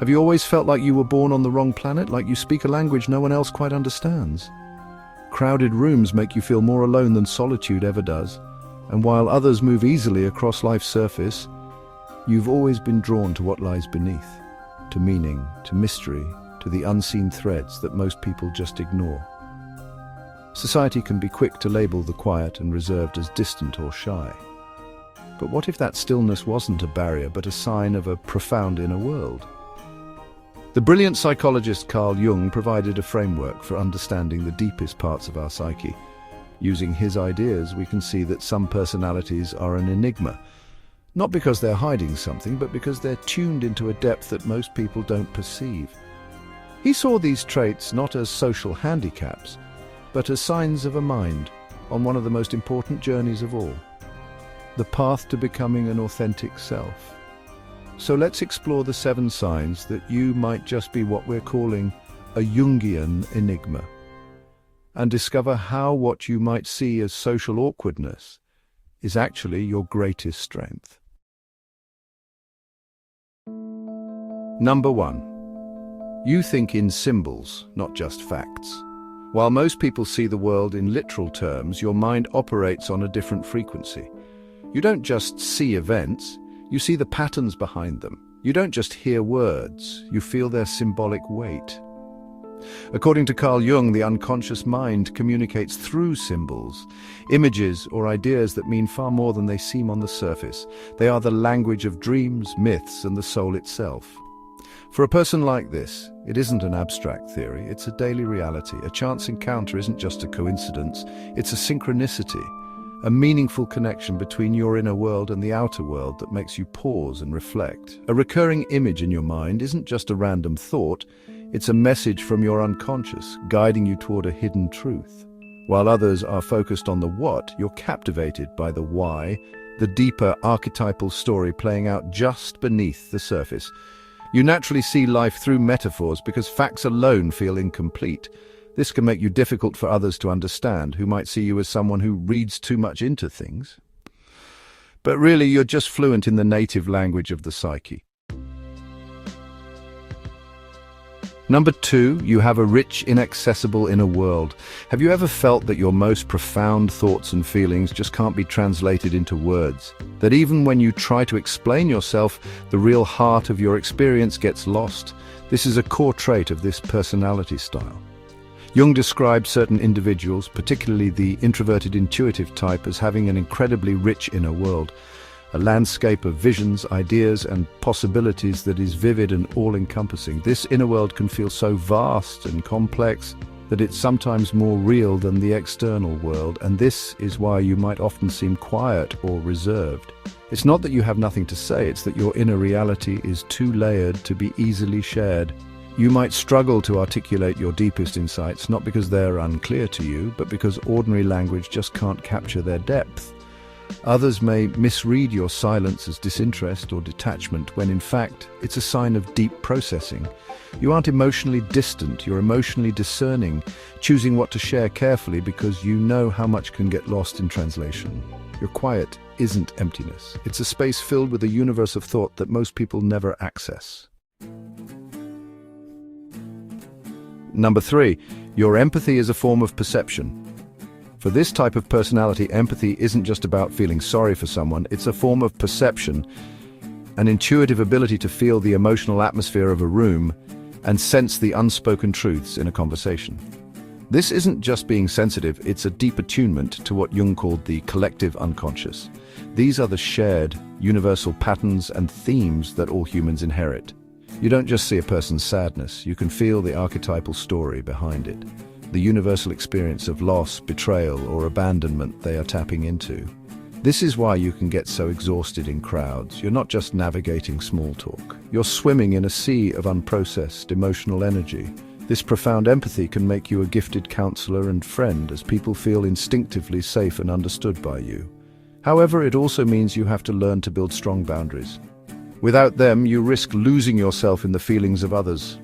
Have you always felt like you were born on the wrong planet, like you speak a language no one else quite understands? Crowded rooms make you feel more alone than solitude ever does, and while others move easily across life's surface, you've always been drawn to what lies beneath, to meaning, to mystery, to the unseen threads that most people just ignore. Society can be quick to label the quiet and reserved as distant or shy. But what if that stillness wasn't a barrier but a sign of a profound inner world? The brilliant psychologist Carl Jung provided a framework for understanding the deepest parts of our psyche. Using his ideas, we can see that some personalities are an enigma, not because they're hiding something, but because they're tuned into a depth that most people don't perceive. He saw these traits not as social handicaps, but as signs of a mind on one of the most important journeys of all, the path to becoming an authentic self. So let's explore the 7 signs that you might just be what we're calling a Jungian enigma, and discover how what you might see as social awkwardness is actually your greatest strength. Number 1. You think in symbols, not just facts. While most people see the world in literal terms, your mind operates on a different frequency. You don't just see events, you see the patterns behind them. You don't just hear words, you feel their symbolic weight. According to Carl Jung, the unconscious mind communicates through symbols, images or ideas that mean far more than they seem on the surface. They are the language of dreams, myths, and the soul itself. For a person like this, it isn't an abstract theory, it's a daily reality. A chance encounter isn't just a coincidence, it's a synchronicity, a meaningful connection between your inner world and the outer world that makes you pause and reflect. A recurring image in your mind isn't just a random thought, it's a message from your unconscious, guiding you toward a hidden truth. While others are focused on the what, you're captivated by the why, the deeper archetypal story playing out just beneath the surface. You naturally see life through metaphors because facts alone feel incomplete. This can make you difficult for others to understand, who might see you as someone who reads too much into things. But really, you're just fluent in the native language of the psyche. Number 2, you have a rich, inaccessible inner world. Have you ever felt that your most profound thoughts and feelings just can't be translated into words? That even when you try to explain yourself, the real heart of your experience gets lost? This is a core trait of this personality style. Jung described certain individuals, particularly the introverted intuitive type, as having an incredibly rich inner world, a landscape of visions, ideas, and possibilities that is vivid and all-encompassing. This inner world can feel so vast and complex that it's sometimes more real than the external world, and this is why you might often seem quiet or reserved. It's not that you have nothing to say, it's that your inner reality is too layered to be easily shared. You might struggle to articulate your deepest insights, not because they're unclear to you, but because ordinary language just can't capture their depth. Others may misread your silence as disinterest or detachment, when in fact it's a sign of deep processing. You aren't emotionally distant, you're emotionally discerning, choosing what to share carefully because you know how much can get lost in translation. Your quiet isn't emptiness. It's a space filled with a universe of thought that most people never access. Number 3, your empathy is a form of perception. For this type of personality, empathy isn't just about feeling sorry for someone, it's a form of perception, an intuitive ability to feel the emotional atmosphere of a room and sense the unspoken truths in a conversation. This isn't just being sensitive, it's a deep attunement to what Jung called the collective unconscious. These are the shared, universal patterns and themes that all humans inherit. You don't just see a person's sadness, you can feel the archetypal story behind it, the universal experience of loss, betrayal, or abandonment they are tapping into. This is why you can get so exhausted in crowds. You're not just navigating small talk. You're swimming in a sea of unprocessed emotional energy. This profound empathy can make you a gifted counselor and friend, as people feel instinctively safe and understood by you. However, it also means you have to learn to build strong boundaries. Without them, you risk losing yourself in the feelings of others.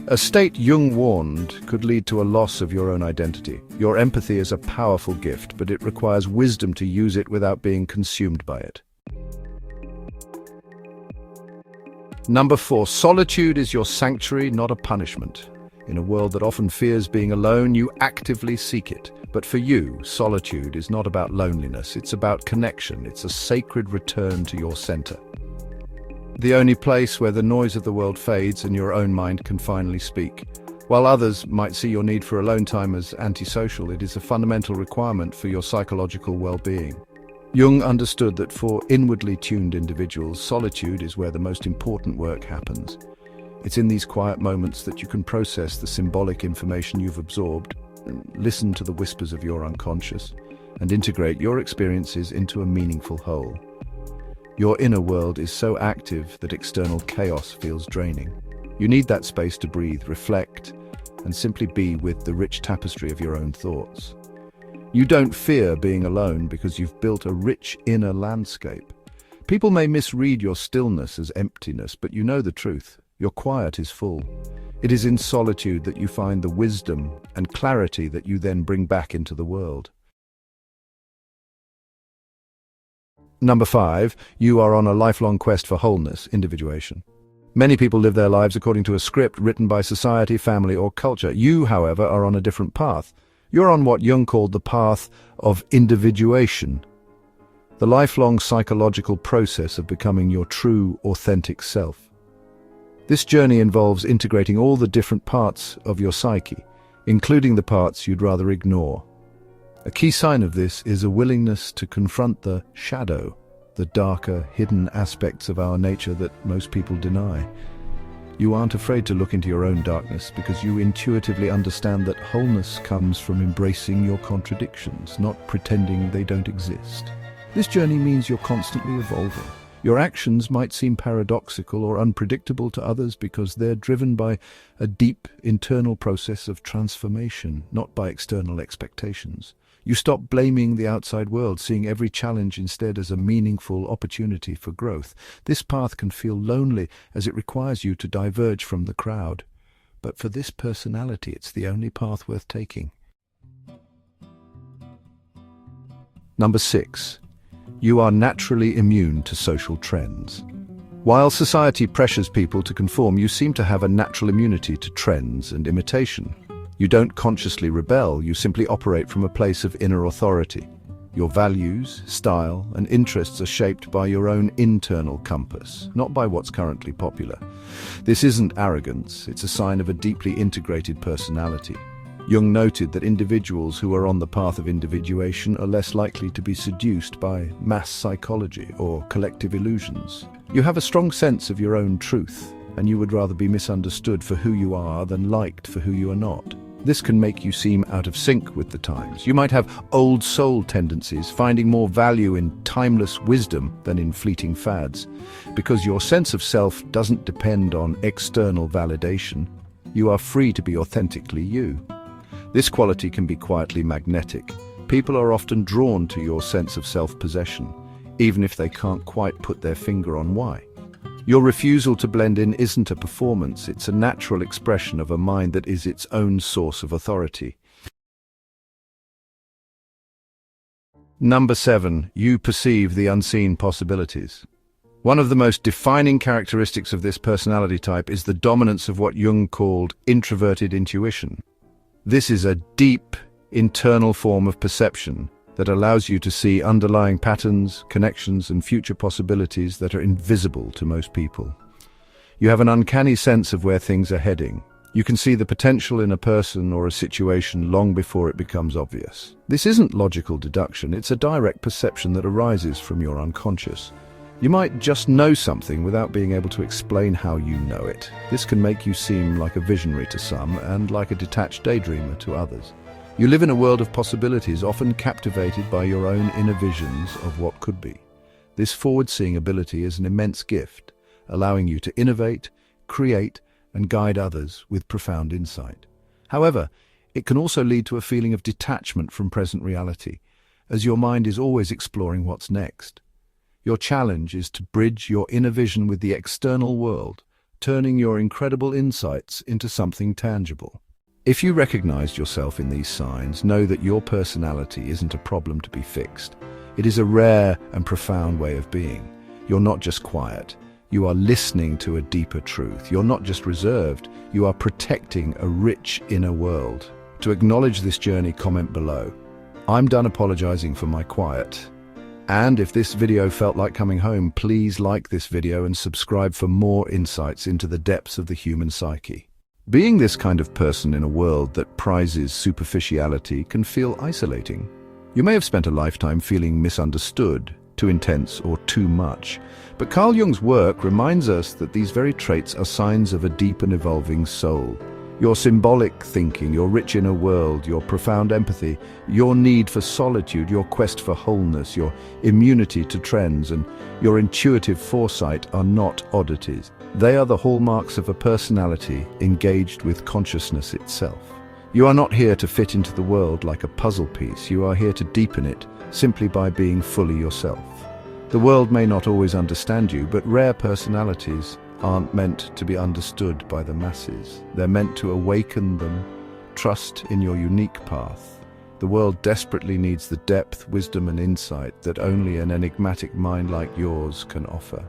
A state Jung warned could lead to a loss of your own identity. Your empathy is a powerful gift, but it requires wisdom to use it without being consumed by it. Number 4, solitude is your sanctuary, not a punishment. In a world that often fears being alone, you actively seek it. But for you, solitude is not about loneliness, it's about connection. It's a sacred return to your center. The only place where the noise of the world fades and your own mind can finally speak. While others might see your need for alone time as antisocial, it is a fundamental requirement for your psychological well-being. Jung understood that for inwardly tuned individuals, solitude is where the most important work happens. It's in these quiet moments that you can process the symbolic information you've absorbed, and listen to the whispers of your unconscious, and integrate your experiences into a meaningful whole. Your inner world is so active that external chaos feels draining. You need that space to breathe, reflect, and simply be with the rich tapestry of your own thoughts. You don't fear being alone because you've built a rich inner landscape. People may misread your stillness as emptiness, but you know the truth. Your quiet is full. It is in solitude that you find the wisdom and clarity that you then bring back into the world. Number 5, you are on a lifelong quest for wholeness, individuation. Many people live their lives according to a script written by society, family, or culture. You, however, are on a different path. You're on what Jung called the path of individuation, the lifelong psychological process of becoming your true, authentic self. This journey involves integrating all the different parts of your psyche, including the parts you'd rather ignore. A key sign of this is a willingness to confront the shadow, the darker, hidden aspects of our nature that most people deny. You aren't afraid to look into your own darkness because you intuitively understand that wholeness comes from embracing your contradictions, not pretending they don't exist. This journey means you're constantly evolving. Your actions might seem paradoxical or unpredictable to others because they're driven by a deep internal process of transformation, not by external expectations. You stop blaming the outside world, seeing every challenge instead as a meaningful opportunity for growth. This path can feel lonely as it requires you to diverge from the crowd. But for this personality, it's the only path worth taking. Number 6. You are naturally immune to social trends. While society pressures people to conform, you seem to have a natural immunity to trends and imitation. You don't consciously rebel, you simply operate from a place of inner authority. Your values, style, and interests are shaped by your own internal compass, not by what's currently popular. This isn't arrogance, it's a sign of a deeply integrated personality. Jung noted that individuals who are on the path of individuation are less likely to be seduced by mass psychology or collective illusions. You have a strong sense of your own truth, and you would rather be misunderstood for who you are than liked for who you are not. This can make you seem out of sync with the times. You might have old soul tendencies, finding more value in timeless wisdom than in fleeting fads. Because your sense of self doesn't depend on external validation, you are free to be authentically you. This quality can be quietly magnetic. People are often drawn to your sense of self-possession, even if they can't quite put their finger on why. Your refusal to blend in isn't a performance, it's a natural expression of a mind that is its own source of authority. Number 7, you perceive the unseen possibilities. One of the most defining characteristics of this personality type is the dominance of what Jung called introverted intuition. This is a deep, internal form of perception that allows you to see underlying patterns, connections, and future possibilities that are invisible to most people. You have an uncanny sense of where things are heading. You can see the potential in a person or a situation long before it becomes obvious. This isn't logical deduction, it's a direct perception that arises from your unconscious. You might just know something without being able to explain how you know it. This can make you seem like a visionary to some and like a detached daydreamer to others. You live in a world of possibilities, often captivated by your own inner visions of what could be. This forward-seeing ability is an immense gift, allowing you to innovate, create, and guide others with profound insight. However, it can also lead to a feeling of detachment from present reality, as your mind is always exploring what's next. Your challenge is to bridge your inner vision with the external world, turning your incredible insights into something tangible. If you recognized yourself in these signs, know that your personality isn't a problem to be fixed. It is a rare and profound way of being. You're not just quiet. You are listening to a deeper truth. You're not just reserved, you are protecting a rich inner world. To acknowledge this journey, comment below. I'm done apologizing for my quiet. And if this video felt like coming home, please like this video and subscribe for more insights into the depths of the human psyche. Being this kind of person in a world that prizes superficiality can feel isolating. You may have spent a lifetime feeling misunderstood, too intense or too much. But Carl Jung's work reminds us that these very traits are signs of a deep and evolving soul. Your symbolic thinking, your rich inner world, your profound empathy, your need for solitude, your quest for wholeness, your immunity to trends, and your intuitive foresight are not oddities. They are the hallmarks of a personality engaged with consciousness itself. You are not here to fit into the world like a puzzle piece. You are here to deepen it simply by being fully yourself. The world may not always understand you, but rare personalities aren't meant to be understood by the masses. They're meant to awaken them. Trust in your unique path. The world desperately needs the depth, wisdom, and insight that only an enigmatic mind like yours can offer.